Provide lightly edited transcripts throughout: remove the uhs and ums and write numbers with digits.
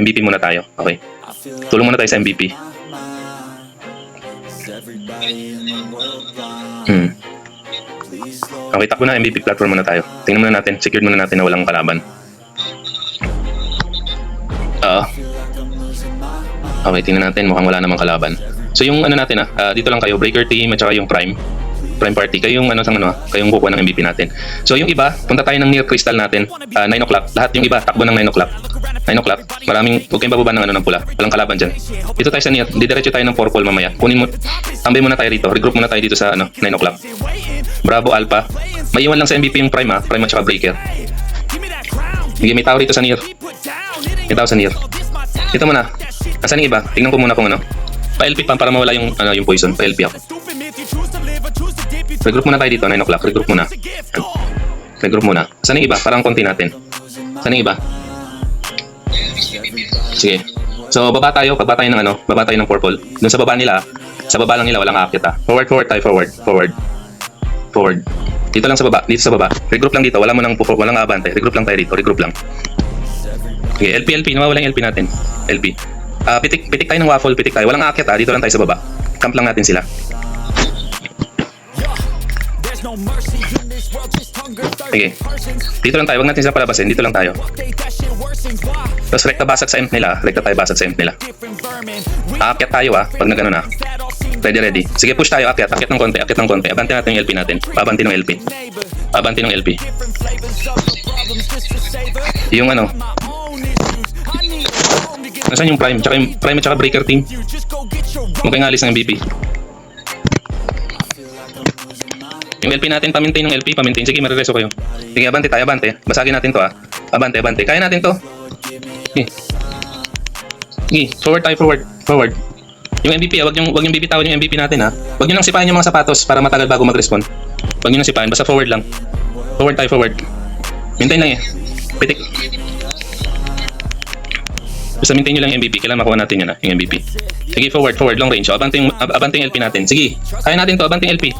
MVP muna tayo. Okay. Tulong muna tayo sa MVP. Okay, takbo na MVP platform muna tayo. Tingnan muna natin, secured muna natin na walang kalaban. Okay, tingnan natin, mukhang wala namang kalaban. So yung ano natin dito lang kayo, Breaker Team at saka yung Prime Party, kayong kayong kukuha ng MVP natin. So yung iba, punta tayo ng near crystal natin, 9 o'clock. Lahat yung iba, takbo ng 9 o'clock. 9 o'clock, maraming, huwag kayong bababa ng ng pula. Walang kalaban dyan. Dito tayo sa near, didiretso tayo ng purple mamaya. Kunin mo, tambay muna tayo dito, regroup muna tayo dito sa 9 o'clock. Bravo Alpha. May iwan lang sa MVP yung Prime Prime at saka Breaker. Sige, may tao rito sa near. May tao sa near. Dito muna. Nasaan yung iba? Tingnan ko muna kung pa-LP pa para mawala yung yung poison. Pa-LP ako. Regroup muna tayo dito, 9 o'clock. Regroup muna. Regroup muna. Saan yung iba? Parang konti natin. Saan yung iba? Sige. So, baba tayo ng purple. Doon sa baba nila, sa baba lang nila, walang aakyat Forward tayo, forward. Dito lang sa baba, dito sa baba. Regroup lang dito, walang abante. Regroup lang tayo dito, regroup lang. Okay, LP, nawawala yung LP natin. LP. Pitik tayo ng waffle, pitik tayo. Walang aakyat dito lang tayo sa baba. Camp lang natin sila. Sige. Dito lang tayo, wag natin sila palabasin. Dito lang tayo. Tapos rekta basag sa imp nila. Rekta tayo basag sa imp nila. Aakyat tayo pag nag na. Ready. Sige, push tayo, akyat ng konti. Abante natin yung LP natin. Pabanti ng LP. Yung nasaan yung Prime? Prime at saka Breaker Team. Huwag kayong alis ng MVP. Yung LP natin, pamintain ng LP. Sige, marireso kayo. Sige, abante tayo, abante. Basagin natin to Abante. Kaya natin to. Sige, forward tayo, forward. Yung MVP, wag yung bibitawan yung MVP natin Wag nyo nang sipahin yung mga sapatos para matagal bago mag-respawn. Wag nyo nang sipahin, basta forward lang. Forward tayo, forward. Maintain lang Pitik. Basta maintain nyo lang yung MVP, kailangan makuha natin yun yung MVP. Sige, forward, long range. Abante yung LP natin. Sige, kaya natin to, abante yung LP.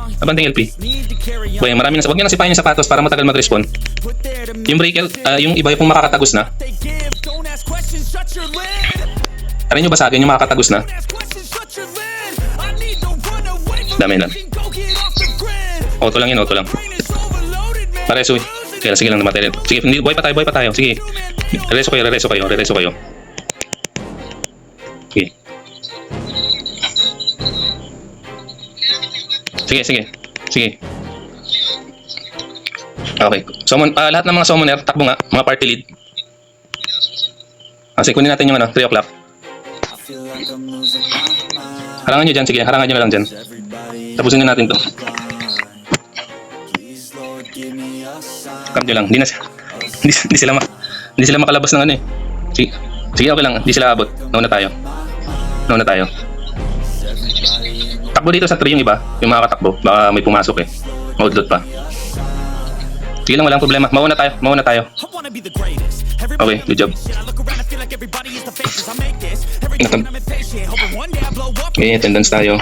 Boy, marami wag nyo nang sipahin yung sapatos para matagal mag-respawn. Yung breaker, yung iba yung makakatagos na. Tara nyo basagin yung makakatagos na. Dami lang. Auto lang. Pareso. Sige lang na material. Sige, buhay pa tayo. Sige. Rereso kayo. Sige. Okay. Lahat ng mga summoner, takbo nga, mga party lead. Kasi kunin natin yung 3 o'clock. Harangan nyo dyan, sige, harangan nyo na lang dyan. Tapusin na natin to. Camp nyo lang, hindi sila makalabas ng Sige, okay lang, hindi sila abot. Nauna tayo. Takbo dito sa 3 yung iba, yung mga katakbo, baka may pumasok Maudlot pa. Sige lang, walang problema. Mauna tayo. Okay, good job. Okay, attendance tayo.